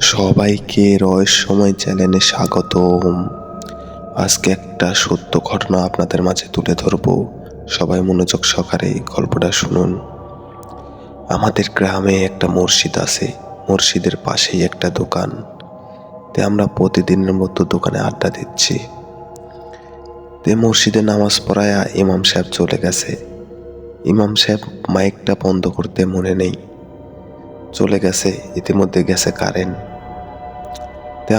সবাইকে রহস্যময় চ্যানেলে স্বাগতম। আজকে একটা সত্য ঘটনা আপনাদের মাঝে তুলে ধরবো। সবাই মনোযোগ সহকারে গল্পটা শুনুন। আমাদের গ্রামে একটা মসজিদ আছে, মসজিদের পাশেই একটা দোকান। আমরা প্রতিদিনের মতো দোকানে আড্ডা দিচ্ছি। মসজিদে নামাজ পড়ায়া ইমাম সাহেব চলে গেছে। ইমাম সাহেব মাইকটা বন্ধ করতে মনে নেই, চলে গেছে। ইতিমধ্যে গেছে কারেন্ট।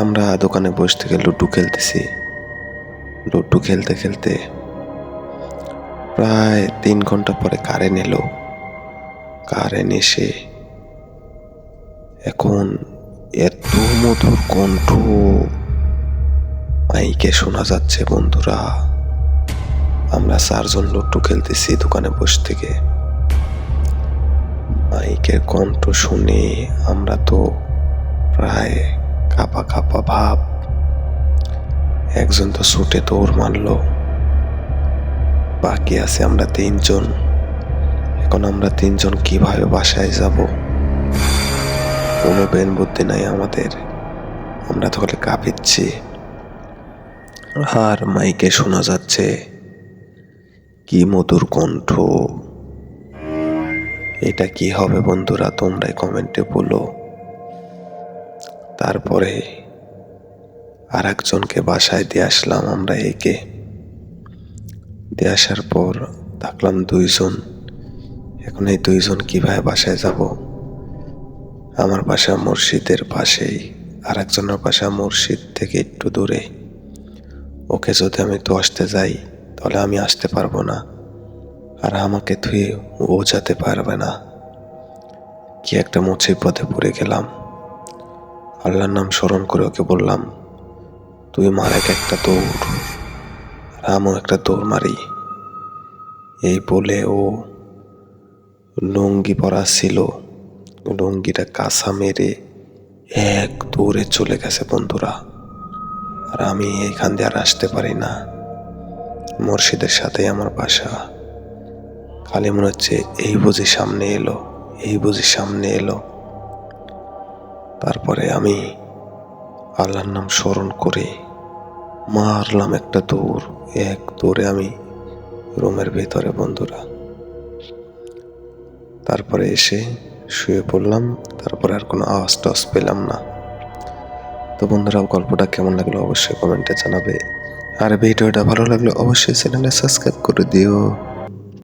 আমরা দোকানে বসে থেকে লুডু খেলতেছি। লুডু খেলতে খেলতে প্রায় 3 ঘন্টা পরে কারেন্ট এলো। কারেন্ট এসে এখন এত মধুর কণ্ঠ মাইকে শোনা যাচ্ছে। বন্ধুরা, আমরা 4 জন লুডু খেলতেছি দোকানে বসে থেকে। মাইকের কণ্ঠ শুনে আমরা তো প্রায় কাঁপা কাঁপা ভাব। একজন তো ছুটে দৌড় মারলো। বাকি আছে আমরা 3 জন। এখন আমরা 3 জন কিভাবে বাসায় যাব? কোনো বেন বুদ্ধি নাই আমাদের। আমরা তাহলে কাঁপিচ্ছি, আর মাইকে শোনা যাচ্ছে কি মধুর কণ্ঠ। এটা কি হবে বন্ধুরা? তোমরাই কমেন্টে বলো। তারপরে আর একজনকে বাসায় দিয়ে আসলাম আমরা। একে দিয়ে আসার পর থাকলাম 2 জন। এখন এই 2 জন কিভাবে বাসায় যাব? আমার বাসা মসজিদের পাশেই, আর একজনের বাসা মসজিদ থেকে একটু দূরে। ওকে যদি আমি তো আসতে যাই তাহলে আমি আসতে পারবো না, আর আমাকে থুয়ে ও যেতে পারবে না। কি একটা মুসিবতে পড়ে গেলাম। আল্লাহর নাম স্মরণ করে ওকে বললাম, তুই মার একটা দৌড়, আর আমিও একটা দৌড় মারি। এই বলে ও লুঙ্গি পরা ছিল, লুঙ্গিটা কাঁচা মেরে এক দৌড়ে চলে গেছে বন্ধুরা। আর আমি এইখান দিয়ে আর আসতে পারি না। মসজিদের সাথে আমার বাসা। খালি মনে হচ্ছে এই বুঝি সামনে এলো, এই বুঝি সামনে এলো। তারপরে আমি আল্লাহর নাম স্মরণ করে মারলাম একটা দৌড়। এক দৌড়ে আমি রুমের ভেতরে বন্ধুরা। তারপরে এসে শুয়ে পড়লাম। তারপরে আর কোনো আওয়াজ টাওয়াজ পেলাম না। তো বন্ধুরা, গল্পটা কেমন লাগলো অবশ্যই কমেন্টে জানাবে, আর ভিডিওটা ভালো লাগলে অবশ্যই চ্যানেলে সাবস্ক্রাইব করে দিও।